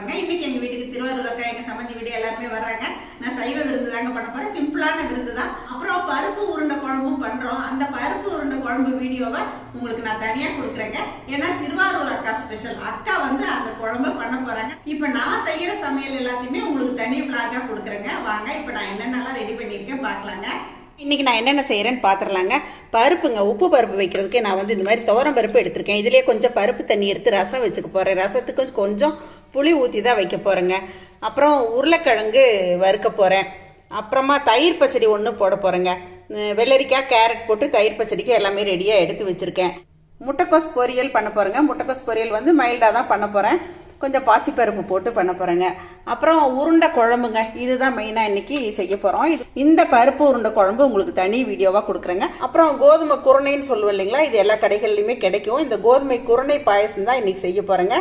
போறேங்க. இன்னைக்கு எங்க வீட்டுக்கு திருவாரூர் அக்கா எங்க சம்பந்தி வீடு எல்லாருமே வர்றாங்க. நான் சைவ விருந்து தாங்க பண்ண போறேன். சிம்பிளான விருந்து தான். அப்புறம் பருப்பு உருண்டை குழம்பும் பண்றோம். அந்த பருப்பு உருண்டை குழம்பு வீடியோவை உங்களுக்கு நான் தனியா கொடுக்குறேங்க. ஏன்னா திருவாரூர் அக்கா ஸ்பெஷல். அக்கா வந்து அந்த குழம்பை பண்ண போறாங்க. இப்ப நான் செய்யற சமையல் எல்லாத்தையுமே உங்களுக்கு தனி விளாகா கொடுக்குறேங்க. வாங்க இப்ப நான் என்னென்னலாம் ரெடி பண்ணியிருக்கேன் பார்க்கலாங்க. இன்றைக்கி நான் என்னென்ன செய்கிறேன்னு பார்த்துடலாங்க. பருப்புங்க, உப்பு பருப்பு வைக்கிறதுக்கு நான் வந்து இந்த மாதிரி துவரம் பருப்பு எடுத்திருக்கேன். இதிலே கொஞ்சம் பருப்பு தண்ணி எடுத்து ரசம் வச்சுக்க போகிறேன். ரசத்துக்கு கொஞ்சம் புளி ஊற்றி தான் வைக்க போகிறேங்க. அப்புறம் உருளைக்கிழங்கு வறுக்க போகிறேன். அப்புறமா தயிர் பச்சடி ஒன்று போட போகிறேங்க. வெள்ளரிக்காய் கேரட் போட்டு தயிர் பச்சடிக்கு எல்லாமே ரெடியாக எடுத்து வச்சுருக்கேன். முட்டைக்கோஸ் பொரியல் பண்ண போகிறேங்க. முட்டைக்கோஸ் பொரியல் வந்து மைல்டாக தான் பண்ண போகிறேன். கொஞ்சம் பாசிப்பருப்பு போட்டு பண்ண போகிறேங்க. அப்புறம் உருண்டை குழம்புங்க, இதுதான் மெயினாக இன்றைக்கி செய்ய போகிறோம். இந்த பருப்பு உருண்டை குழம்பு உங்களுக்கு தனி வீடியோவாக கொடுக்குறேங்க. அப்புறம் கோதுமை குருணைன்னு சொல்லுவோம் இல்லைங்களா, இது எல்லா கடைகள்லையுமே கிடைக்கும். இந்த கோதுமை குருணை பாயசம் தான் இன்றைக்கி செய்ய போகிறேங்க.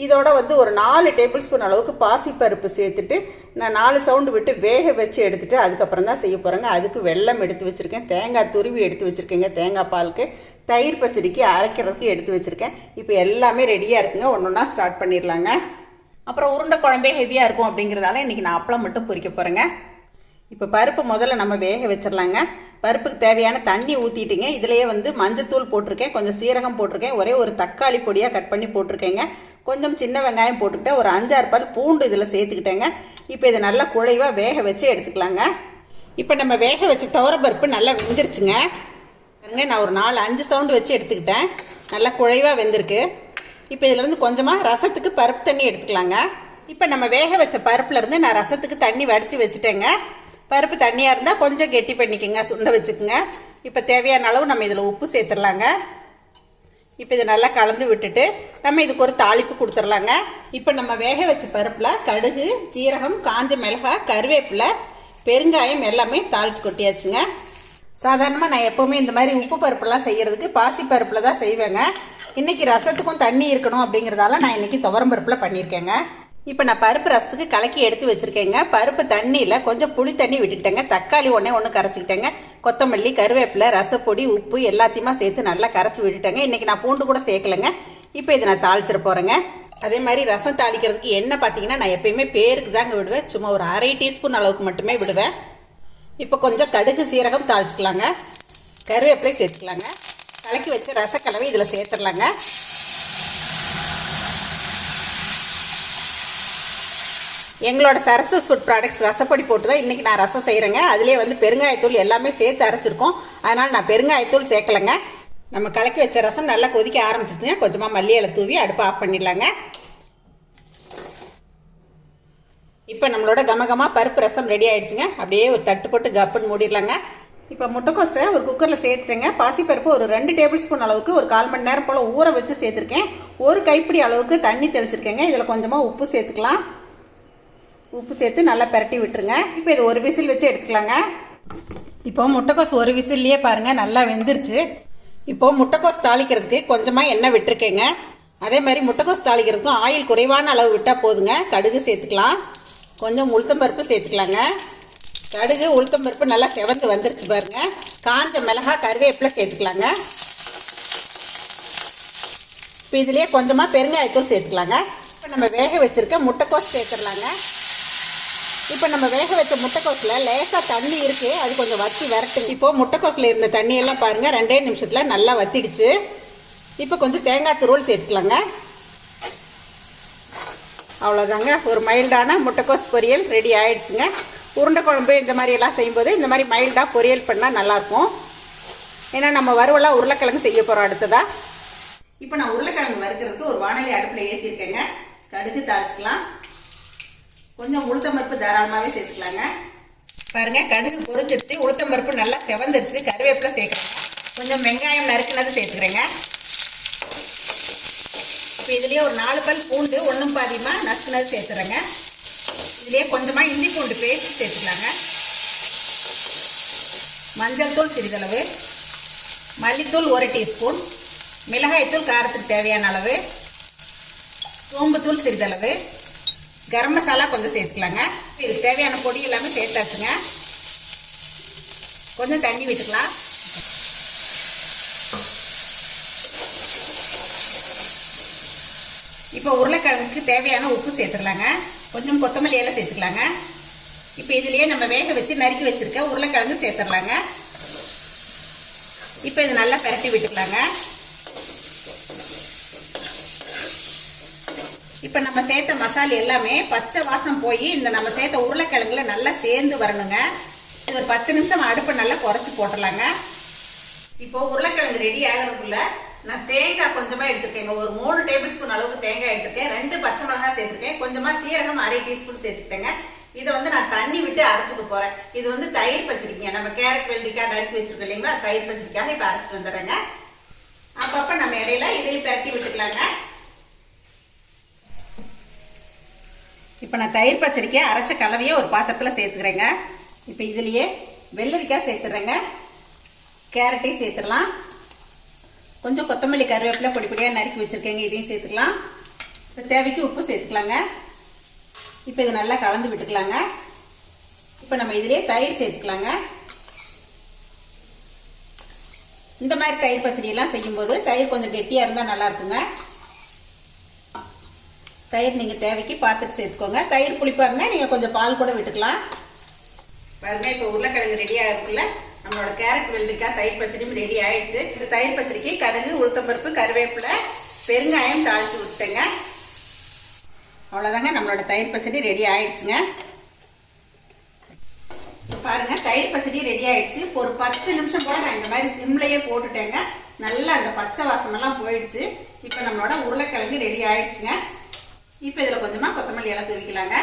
இதோட வந்து ஒரு 4 டேபிள் ஸ்பூன் அளவுக்கு பாசிப்பருப்பு சேர்த்துட்டு நான் 4 சவுண்டு விட்டு வேக வச்சு எடுத்துகிட்டு அதுக்கப்புறம் தான் செய்ய போகிறேங்க. அதுக்கு வெல்லம் எடுத்து வச்சுருக்கேன், தேங்காய் துருவி எடுத்து வச்சுருக்கேங்க, தேங்காய் பாலுக்கு, தயிர் பச்சடிக்கு அரைக்கிறதுக்கு எடுத்து வச்சுருக்கேன். இப்போ எல்லாமே ரெடியாக இருக்குங்க. ஒன்று ஒன்றா ஸ்டார்ட் பண்ணிடலாங்க. அப்புறம் உருண்டை குழம்பே ஹெவியாக இருக்கும் அப்படிங்கிறதால இன்றைக்கி நான் அப்பளம் மட்டும் பொரிக்க போகிறேங்க. இப்போ பருப்பு முதல்ல நம்ம வேக வச்சிடலாங்க. பருப்புக்கு தேவையான தண்ணி ஊற்றிட்டுங்க. இதிலேயே வந்து மஞ்சத்தூள் போட்டிருக்கேன், கொஞ்சம் சீரகம் போட்டிருக்கேன், ஒரே ஒரு தக்காளி பொடியாக கட் பண்ணி போட்டிருக்கேங்க, கொஞ்சம் சின்ன வெங்காயம் போட்டுக்கிட்டேன், ஒரு 5-6 பல் பூண்டு இதில் சேர்த்துக்கிட்டேங்க. இப்போ இதை நல்லா குழைவாக வேக வச்சு எடுத்துக்கலாங்க. இப்போ நம்ம வேக வச்ச துவரப்பருப்பு நல்லா வெந்துருச்சுங்க. நான் ஒரு 4-5 சவுண்டு வச்சு எடுத்துக்கிட்டேன். நல்லா குழைவாக வெந்திருக்கு. இப்போ இதிலேருந்து கொஞ்சமாக ரசத்துக்கு பருப்பு தண்ணி எடுத்துக்கலாங்க. இப்போ நம்ம வேக வச்ச பருப்புலேருந்து நான் ரசத்துக்கு தண்ணி வடித்து வச்சுட்டேங்க. பருப்பு தண்ணியாக இருந்தால் கொஞ்சம் கெட்டி பண்ணிக்கோங்க, சுண்டை வச்சுக்கோங்க. இப்போ தேவையான அளவு நம்ம இதில் உப்பு சேர்த்துடலாங்க. இப்போ இதை நல்லா கலந்து விட்டுட்டு நம்ம இதுக்கு ஒரு தாளிப்பு கொடுத்துடலாங்க. இப்போ நம்ம வேக வச்ச பருப்பில் கடுகு, ஜீரகம், காஞ்ச மிளகாய், கருவேப்பிலை, பெருங்காயம் எல்லாமே தாளித்து கொட்டியாச்சுங்க. சாதாரணமாக நான் எப்போவுமே இந்த மாதிரி உப்பு பருப்புலாம் செய்கிறதுக்கு பாசி பருப்பில் தான் செய்வேங்க. இன்றைக்கி ரசத்துக்கும் தண்ணி இருக்கணும் அப்படிங்கிறதால நான் இன்றைக்கி துவரம் பருப்பில் பண்ணியிருக்கேங்க. இப்போ நான் பருப்பு ரசத்துக்கு கலக்கி எடுத்து வச்சுருக்கேங்க. பருப்பு தண்ணியில் கொஞ்சம் புளி தண்ணி விட்டுக்கிட்டேங்க. தக்காளி ஒன்று கரைச்சிக்கிட்டேங்க. கொத்தமல்லி, கருவேப்பிலை, ரசப்பொடி, உப்பு எல்லாத்தையுமா சேர்த்து நல்லா கரைச்சி விட்டுட்டேங்க. இன்றைக்கி நான் பூண்டு கூட சேர்க்கலைங்க. இப்போ இதை நான் தாளிச்சிட போகிறேங்க. அதே மாதிரி ரசம் தாளிக்கிறதுக்கு எண்ணெய் பார்த்தீங்கன்னா நான் எப்பயுமே பேருக்கு தாங்க விடுவேன். சும்மா ஒரு 1/2 டீஸ்பூன் அளவுக்கு மட்டுமே விடுவேன். இப்போ கொஞ்சம் கடுகு, சீரகம் தாளிச்சிக்கலாங்க. கருவேப்பிலை சேர்த்துக்கலாங்க. கலக்கி வச்ச ரசக்கலவை இதில் சேர்த்துடலாங்க. எங்களோட சரசஸ் ஃபுட் ப்ராடக்ட்ஸ் ரசப்பொடி போட்டு தான் இன்றைக்கி நான் ரசம் செய்கிறேங்க. அதிலே வந்து பெருங்காயத்தூள் எல்லாமே சேர்த்து அரைச்சிருக்கோம். அதனால் நான் பெருங்காயத்தூள் சேர்க்கலைங்க. நம்ம கலக்கி வச்ச ரசம் நல்லா கொதிக்க ஆரம்பிச்சிருச்சுங்க. கொஞ்சமாக மல்லி இலை தூவி அடுப்பை ஆஃப் பண்ணிடலாங்க. இப்போ நம்மளோட கமகமாக பருப்பு ரசம் ரெடி ஆகிடுச்சுங்க. அப்படியே ஒரு தட்டு போட்டு கப்புன்னு மூடிடலாங்க. இப்போ முட்டைக்கோஸை ஒரு குக்கரில் சேர்த்துட்டேங்க. பாசிப்பருப்பு ஒரு 2 டேபிள் ஸ்பூன் அளவுக்கு ஒரு 1/4 மணி நேரம் போல் ஊற வச்சு சேர்த்துருக்கேன். ஒரு கைப்பிடி அளவுக்கு தண்ணி தெளிச்சிருக்கேங்க. இதில் கொஞ்சமாக உப்பு சேர்த்துக்கலாம். உப்பு சேர்த்து நல்லா பரட்டி விட்டுருங்க. இப்போ இது ஒரு விசில் வச்சு எடுத்துக்கலாங்க. இப்போ முட்டைக்கோஸ் ஒரு விசில்லையே பாருங்கள் நல்லா வெந்துருச்சு. இப்போது முட்டைக்கோஸ் தாளிக்கிறதுக்கு கொஞ்சமாக எண்ணெய் விட்டுருக்கேங்க. அதே மாதிரி முட்டைக்கோஸ் தாளிக்கிறதுக்கும் ஆயில் குறைவான அளவு விட்டால் போதுங்க. கடுகு சேர்த்துக்கலாம், கொஞ்சம் உளுத்தம்பருப்பு சேர்த்துக்கலாங்க. கடுகு, உளுத்தம்பருப்பு நல்லா செவந்து வந்துருச்சு பாருங்கள். காஞ்ச மிளகாய், கருவேப்பிலை சேர்த்துக்கலாங்க. இப்போ இதுலேயே கொஞ்சமாக பெருங்காயத்தூள் சேர்த்துக்கலாங்க. இப்போ நம்ம வேக வச்சுருக்க முட்டைக்கோஸ் சேர்த்துடலாங்க. இப்போ நம்ம வேக வச்ச முட்டைக்கோஸில் லேசாக தண்ணி இருக்குது, அது கொஞ்சம் வற்றி வரட்டுங்க. இப்போது முட்டைக்கோஸில் இருந்த தண்ணியெல்லாம் பாருங்கள் 2 நிமிஷத்தில் நல்லா வற்றிடுச்சு. இப்போ கொஞ்சம் தேங்காய் துருவல் சேர்த்துக்கலாங்க. அவ்வளோதாங்க, ஒரு மைல்டான முட்டைக்கோஸ் பொரியல் ரெடி ஆகிடுச்சுங்க. உருண்டை குழம்பு இந்த மாதிரியெல்லாம் செய்யும்போது இந்த மாதிரி மைல்டாக பொரியல் பண்ணால் நல்லாயிருக்கும். ஏன்னா நம்ம வறுவலாக உருளைக்கிழங்கு செய்ய போகிறோம் அடுத்ததாக. இப்போ நான் உருளைக்கிழங்கு வறுக்கிறதுக்கு ஒரு வாணலி அடுப்பில் ஏற்றிருக்கேங்க. கடுகு தாளிச்சிக்கலாம். கொஞ்சம் உளுத்தம்பருப்பு தாராளமாகவே சேர்த்துக்கலாங்க. பாருங்கள் கடுகு பொரிஞ்சிருச்சு, உளுத்தம்பருப்பு நல்லா செவந்துருச்சு. கருவேப்பிலை சேர்க்குறேங்க. கொஞ்சம் வெங்காயம் நறுக்குனது சேர்த்துக்கிறேங்க. இப்போ இதுலேயே ஒரு 4 பல் பூண்டு 1 பாதியமாக நசுக்குனது சேர்த்துறேங்க. இதுலேயே கொஞ்சமாக இஞ்சி பூண்டு பேஸ்ட் சேர்த்துக்கலாங்க. மஞ்சள் தூள் சிறிதளவு, மல்லித்தூள் 1 டீஸ்பூன், மிளகாய்த்தூள் காரத்துக்கு தேவையான அளவு, சோம்புத்தூள் சிறிதளவு, கரம் மசாலா கொஞ்சம் சேர்த்துக்கலாங்க. இதுக்கு தேவையான பொடி எல்லாமே சேர்த்தாச்சுங்க. கொஞ்சம் தண்ணி விட்டுக்கலாம். இப்போ உருளைக்கிழங்குக்கு தேவையான உப்பு சேர்த்துக்கலாங்க. கொஞ்சம் கொத்தமல்லி இலை சேர்த்துக்கலாங்க. இப்போ இதுலேயே நம்ம வேக வச்சு நறுக்கி வச்சுருக்க உருளைக்கிழங்கு சேர்த்துடலாங்க. இப்போ இது நல்லா பரட்டி விட்டுக்கலாங்க. இப்போ நம்ம சேர்த்த மசாலா எல்லாமே பச்சை வாசம் போய் இந்த நம்ம சேர்த்த உருளைக்கிழங்குல நல்லா சேர்ந்து வரணுங்க. இது ஒரு 10 நிமிஷம் அடுப்பை நல்லா குறைச்சி போட்டுடலாங்க. இப்போ உருளைக்கிழங்கு ரெடி ஆகிறதுக்குள்ள நான் தேங்காய் கொஞ்சமாக எடுத்துருக்கேங்க. ஒரு 3 டேபிள் ஸ்பூன் அளவுக்கு தேங்காய் எடுத்துருக்கேன். 2 பச்சை மிளகாய் சேர்த்துருக்கேன். கொஞ்சமாக சீரகம் 1/2 டீஸ்பூன் சேர்த்துட்டேங்க. இதை வந்து நான் தண்ணி விட்டு அரைச்சிக்க போகிறேன். இது வந்து தயிர் பச்சடிக்கங்க. நம்ம கேரட் வெள்ளரிக்காய் நறுக்கி வச்சுருக்கோம் இல்லைங்களா, தயிர் பச்சடிக்காக இப்போ அரைச்சிட்டு வந்துடுறேங்க. அப்பப்போ நம்ம இடையில இதையும் பரட்டி விட்டுக்கலாங்க. இப்போ நான் தயிர் பச்சடிக்கு அரைச்ச கலவையை ஒரு பாத்திரத்தில் சேர்த்துக்கிறேங்க. இப்போ இதுலேயே வெள்ளரிக்காய் சேர்த்துறேங்க. கேரட்டையும் சேர்த்துடலாம். கொஞ்சம் கொத்தமல்லி கருவேப்பிலை பொடி பொடியாக நறுக்கி வச்சுருக்கேங்க, இதையும் சேர்த்துக்கலாம். இப்போ தேவைக்கு உப்பு சேர்த்துக்கலாங்க. இப்போ இதை நல்லா கலந்து விட்டுக்கலாங்க. இப்போ நம்ம இதிலே தயிர் சேர்த்துக்கலாங்க. இந்த மாதிரி தயிர் பச்சடியெல்லாம் செய்யும்போது தயிர் கொஞ்சம் கெட்டியாக இருந்தால் நல்லா இருக்குங்க. தயிர் நீங்கள் தேவைக்கு பார்த்துட்டு சேர்த்துக்கோங்க. தயிர் புளிப்பாக இருந்தால் நீங்கள் கொஞ்சம் பால் கூட விட்டுக்கலாம். பாருங்கள், இப்போ உருளைக்கிழங்கு ரெடியாக இருக்குல்ல, நம்மளோட கேரட் வெள்ளரிக்காய் தயிர் பச்சடியும் ரெடி ஆகிடுச்சு. இந்த தயிர் பச்சடிக்கு கடுகு, உளுத்தம்பருப்பு, கருவேப்பிலை, பெருங்காயம் தாளித்து விட்டுங்க. அவ்வளோதாங்க, நம்மளோட தயிர் பச்சடி ரெடி ஆகிடுச்சுங்க. பாருங்கள், தயிர் பச்சடி ரெடி ஆகிடுச்சு. ஒரு 10 நிமிஷம் கூட நான் இந்த மாதிரி சிம்லையே போட்டுட்டேங்க. நல்லா அந்த பச்சை வாசமெல்லாம் போயிடுச்சு. இப்போ நம்மளோட உருளைக்கிழங்கு ரெடி ஆகிடுச்சுங்க. இப்போ இதில் கொஞ்சமாக கொத்தமல்லி இலை தூவிக்கலாங்க.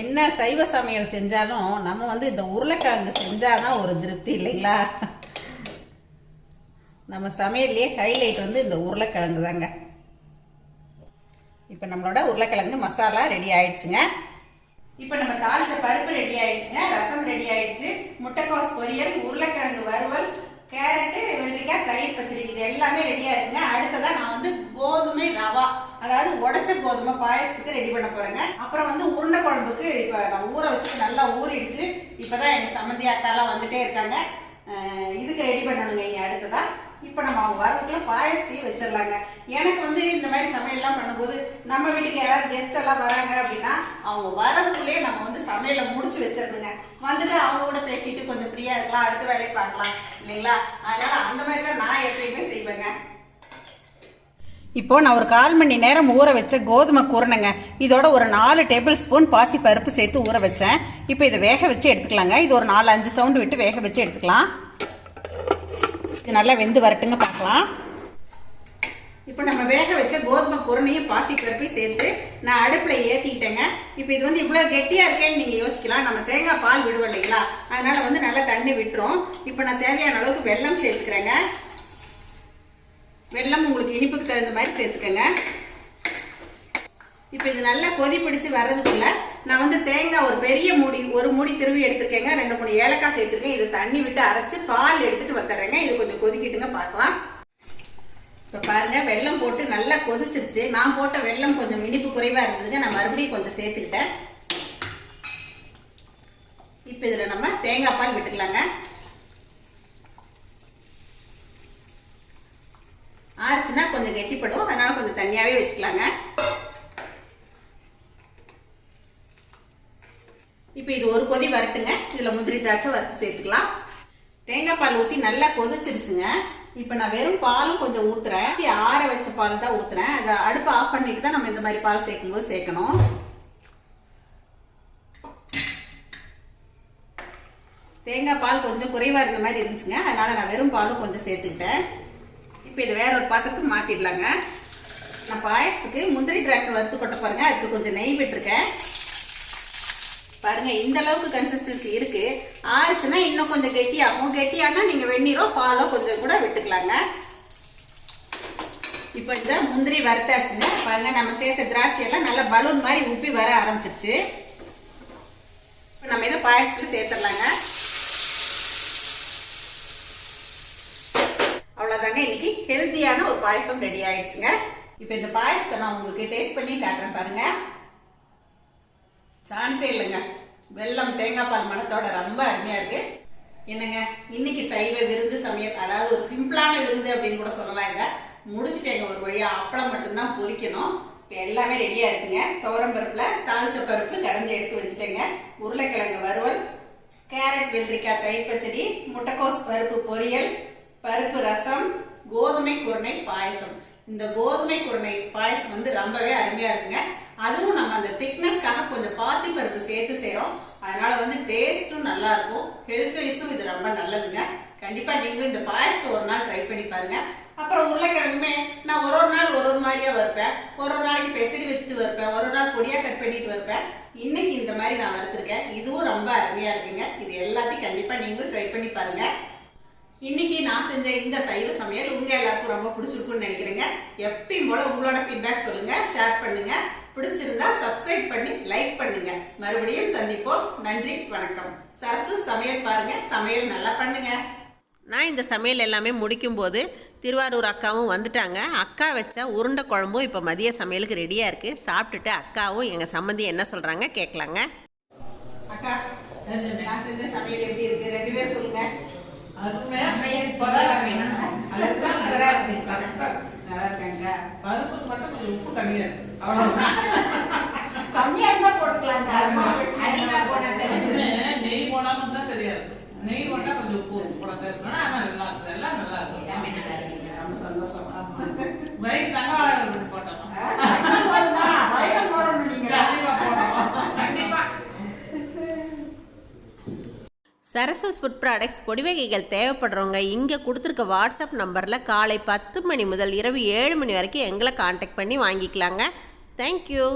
என்ன சைவ சமையல் செஞ்சாலும் நம்ம வந்து இந்த உருளைக்கிழங்கு செஞ்சாதான் ஒரு திருப்தி இல்லைங்களா. நம்ம சமையல்லையே ஹைலைட் வந்து இந்த உருளைக்கிழங்கு தாங்க. இப்போ நம்மளோட உருளைக்கிழங்கு மசாலா ரெடி ஆயிடுச்சுங்க. இப்போ நம்ம தாளிச்ச பருப்பு ரெடி ஆயிடுச்சுங்க. ரசம் ரெடி ஆயிடுச்சு. முட்டைக்கோஸ் பொரியல், உருளைக்கிழங்கு வறுவல், கேரட்டு வெள்ளரிக்காய் தயிர் பச்சடி, இது எல்லாமே ரெடியா இருக்குங்க. அடுத்ததான் நான் வந்து கோதுமை ரவா, அதாவது உடைச்ச கோதுமை பாயசத்துக்கு ரெடி பண்ண போறேங்க. அப்புறம் வந்து உருண்டை குழம்புக்கு இப்போ நான் ஊற வச்சுட்டு நல்லா ஊறிடுச்சு. இப்போதான் எங்க சம்மந்தி அக்காலாம் வந்துட்டே இருக்காங்க. இதுக்கு ரெடி பண்ணணுங்க. இங்க அடுத்ததா இப்போ நம்ம அவங்க வரதுக்குள்ள பாயசத்தையும் வச்சிடலாங்க. எனக்கு வந்து இந்த மாதிரி சமையல்லாம் பண்ணும்போது நம்ம வீட்டுக்கு யாராவது கெஸ்ட் எல்லாம் வராங்க அப்படின்னா அவங்க வரதுக்குள்ளேயே நம்ம வந்து சமையலை முடிச்சு வச்சிருந்துங்க. வந்துட்டு அவங்க கூட பேசிட்டு கொஞ்சம் ஃப்ரீயா இருக்கலாம், அடுத்த வேலையை பார்க்கலாம் இல்லைங்களா. அதனால அந்த மாதிரி தான் நான் எப்பயுமே செய்வேங்க. இப்போ நான் ஒரு 1/4 மணி நேரம் ஊற வச்ச கோதுமை குருணைங்க. இதோட ஒரு 4 டேபிள் ஸ்பூன் பாசி பருப்பு சேர்த்து ஊற வச்சேன். இப்போ இதை வேக வச்சு எடுத்துக்கலாங்க. இது ஒரு 4-5 சவுண்டு விட்டு வேக வச்சு எடுத்துக்கலாம். இது நல்லா வெந்து வரட்டுங்க, பார்க்கலாம். இப்போ நம்ம வேக வச்ச கோதுமை குருணையும் பாசி பருப்பையும் சேர்த்து நான் அடுப்பில் ஏற்றிக்கிட்டேங்க. இப்போ இது வந்து இவ்வளோ கெட்டியாக இருக்கேன்னு நீங்கள் யோசிக்கலாம். நம்ம தேங்காய் பால் விடுவோம் இல்லைங்களா, அதனால வந்து நல்லா தண்ணி விட்டுரும். இப்போ நான் தேவையான அளவுக்கு வெல்லம் சேர்த்துக்கிறேங்க. வெல்லம் உங்களுக்கு இனிப்புக்கு தகுந்த மாதிரி சேர்த்துக்கங்க. இப்போ இது நல்லா கொதி பிடிச்சு வர்றதுக்குள்ள நான் வந்து தேங்காய் ஒரு மூடி திருவி எடுத்துருக்கேங்க. 2-3 ஏலக்காய் சேர்த்துருக்கேன். இதை தண்ணி விட்டு அரைச்சு பால் எடுத்துட்டு வந்துடுறேங்க. இது கொஞ்சம் கொதிக்கிட்டுங்க, பார்க்கலாம். இப்போ பாருங்க, வெல்லம் போட்டு நல்லா கொதிச்சிருச்சு. நான் போட்ட வெல்லம் கொஞ்சம் இனிப்பு குறைவா இருந்ததுங்க. நான் மறுபடியும் கொஞ்சம் சேர்த்துக்கிட்டேன். இப்போ இதில் நம்ம தேங்காய் பால் விட்டுக்கலாங்க. ஆறுச்சுன்னா கொஞ்சம் கெட்டிப்படும், அதனால கொஞ்சம் தண்ணியாவே வச்சுக்கலாங்க. இப்போ இது ஒரு கொதி வரட்டுங்க. இதில் முந்திரி திராட்சை வறுத்து சேர்த்துக்கலாம். தேங்காய் பால் ஊற்றி நல்லா கொதிச்சிருச்சுங்க. இப்போ நான் வெறும் பாலும் கொஞ்சம் ஊற்றுறேன். ஆற வச்ச பால் தான் ஊற்றுறேன். அதை அடுப்பு ஆஃப் பண்ணிட்டு தான் நம்ம இந்த மாதிரி பால் சேர்க்கும்போது சேர்க்கணும். தேங்காய் பால் கொஞ்சம் குறைவாக இருந்த மாதிரி இருந்துச்சுங்க, அதனால நான் வெறும் பாலும் கொஞ்சம் சேர்த்துக்கிட்டேன். இப்போ இது வேற ஒரு பாத்திரத்துக்கு மாற்றிடலாங்க. நான் பாயசத்துக்கு முந்திரி திராட்சை வறுத்து கொட்ட பாருங்க. அதுக்கு கொஞ்சம் நெய் விட்டுருக்கேன். பாருங்க, இந்த அளவுக்கு கன்சிஸ்டன்சி இருக்கு. ஆறுச்சுன்னா இன்னும் கொஞ்சம் கெட்டியாகும். கெட்டியானா நீங்க வெந்நீரோ பாலோ கொஞ்சம் கூட விட்டுக்கலாங்க. இப்போ இந்த முந்திரி வறுத்தாச்சுங்க. பாருங்க, நம்ம சேர்த்த திராட்சை எல்லாம் நல்லா பலூன் மாதிரி உப்பி வர ஆரம்பிச்சிருச்சு. இப்போ நம்ம இதை பாயசத்துல சேர்த்துடலாங்க. அவ்வளோதாங்க, இன்னைக்கு ஹெல்த்தியான ஒரு பாயசம் ரெடி ஆயிடுச்சுங்க. இப்போ இந்த பாயசத்தை நான் உங்களுக்கு டேஸ்ட் பண்ணி காட்டுறேன் பாருங்க. சான்ஸே இல்லைங்க. வெல்லம் தேங்காய் பால் மணத்தோட ரொம்ப அருமையா இருக்கு. என்னங்க இன்னைக்கு சைவ விருந்து சமையல், அதாவது ஒரு சிம்பிளான விருந்து அப்படின்னு கூட சொல்லலாம். இதை முடிச்சுட்டேங்க. ஒரு வழியா அப்பளம் மட்டும்தான் பொரிக்கணும். இப்போ எல்லாமே ரெடியா இருக்குங்க. துவரம் பருப்புல தாளிச்ச பருப்பு கடைஞ்சி எடுத்து வச்சுட்டேங்க. உருளைக்கிழங்கு வறுவல், கேரட் வெள்ளரிக்காய் தயிர் பச்சடி, முட்டைக்கோஸ் பருப்பு பொரியல், பருப்பு ரசம், கோதுமை குருணை பாயசம். இந்த கோதுமை குருணை பாயசம் வந்து ரொம்பவே அருமையா இருக்குங்க. அதுவும் நம்ம அந்த திக்னஸ்க்காக கொஞ்சம் பாசி பருப்பு சேர்த்து செய்றோம். அதனால வந்து டேஸ்டும் நல்லா இருக்கும். ஹெல்த் வைஸும் இது ரொம்ப நல்லதுங்க. கண்டிப்பா நீங்களும் இந்த பாயசத்தை ஒரு நாள் ட்ரை பண்ணி பாருங்க. அப்புறம் உருளைக்கிழங்குமே நான் ஒரு நாள் ஒரு மாதிரியா வைப்பேன். ஒரு நாளைக்கு பெசரி வச்சுட்டு வைப்பேன், ஒரு நாள் பொடியா கட் பண்ணிட்டு வைப்பேன். இன்னைக்கு இந்த மாதிரி நான் வறுத்துருக்கேன். இதுவும் ரொம்ப அருமையா இருக்குங்க. இது எல்லாத்தையும் கண்டிப்பா நீங்களும் ட்ரை பண்ணி பாருங்க. இன்னைக்கு நான் செஞ்ச இந்த சைவ சமையல் உங்க எல்லாருக்கும் ரொம்ப பிடிச்சிருக்கும்னு நினைக்கிறேங்க. எப்பயும் போல உங்களோட ஃபீட்பேக் சொல்லுங்க, ஷேர் பண்ணுங்க. பிடிச்சிருந்தா சப்ஸ்கிரைப் பண்ணி லைக் பண்ணுங்க. மறுபடியும் சந்திப்போம். நன்றி, வணக்கம். சரசு சமையல் பாருங்க, சமையல் நல்லா பண்ணுங்க. நான் இந்த சமையல் எல்லாமே முடிக்கும்போது திருவாரூர் அக்காவும் வந்துட்டாங்க. அக்கா வச்ச உருண்டை குழம்பும் இப்போ மதிய சமையலுக்கு ரெடியாக இருக்குது. சாப்பிட்டுட்டு அக்காவும் எங்கள் சம்மந்தி என்ன சொல்கிறாங்க கேட்கலாங்க. அக்கா, நான் செஞ்ச சமையல் எப்படி இருக்கு? 2 பேரும் சொல்லுங்க. பருப்புக்கு மட்டும் கொஞ்சம் உப்பு கம்மியா இருக்கு, அவ்வளவுதான். கம்மியா இருந்தா போட்டுக்கலாம். நெய் போடாம தான் சரியா இருக்கு. நெய் போட்டா கொஞ்சம் உப்பு போடாத இருக்கணும். ஆனா நல்லா இருக்கு, எல்லாம் நல்லா இருக்கு. ரொம்ப சந்தோஷம். வயிறு தங்க வாழை போட்டோம். சரசூஸ் ஃபுட் ப்ராடக்ட்ஸ் பொடி வகைகள் தேவைப்படுறவங்க இங்கே கொடுத்துருக்க வாட்ஸ்அப் நம்பரில் காலை 10 மணி முதல் இரவு 7 மணி வரைக்கும் எங்களை காண்டாக்ட் பண்ணி வாங்கிக்கலாங்க. தேங்க்யூ.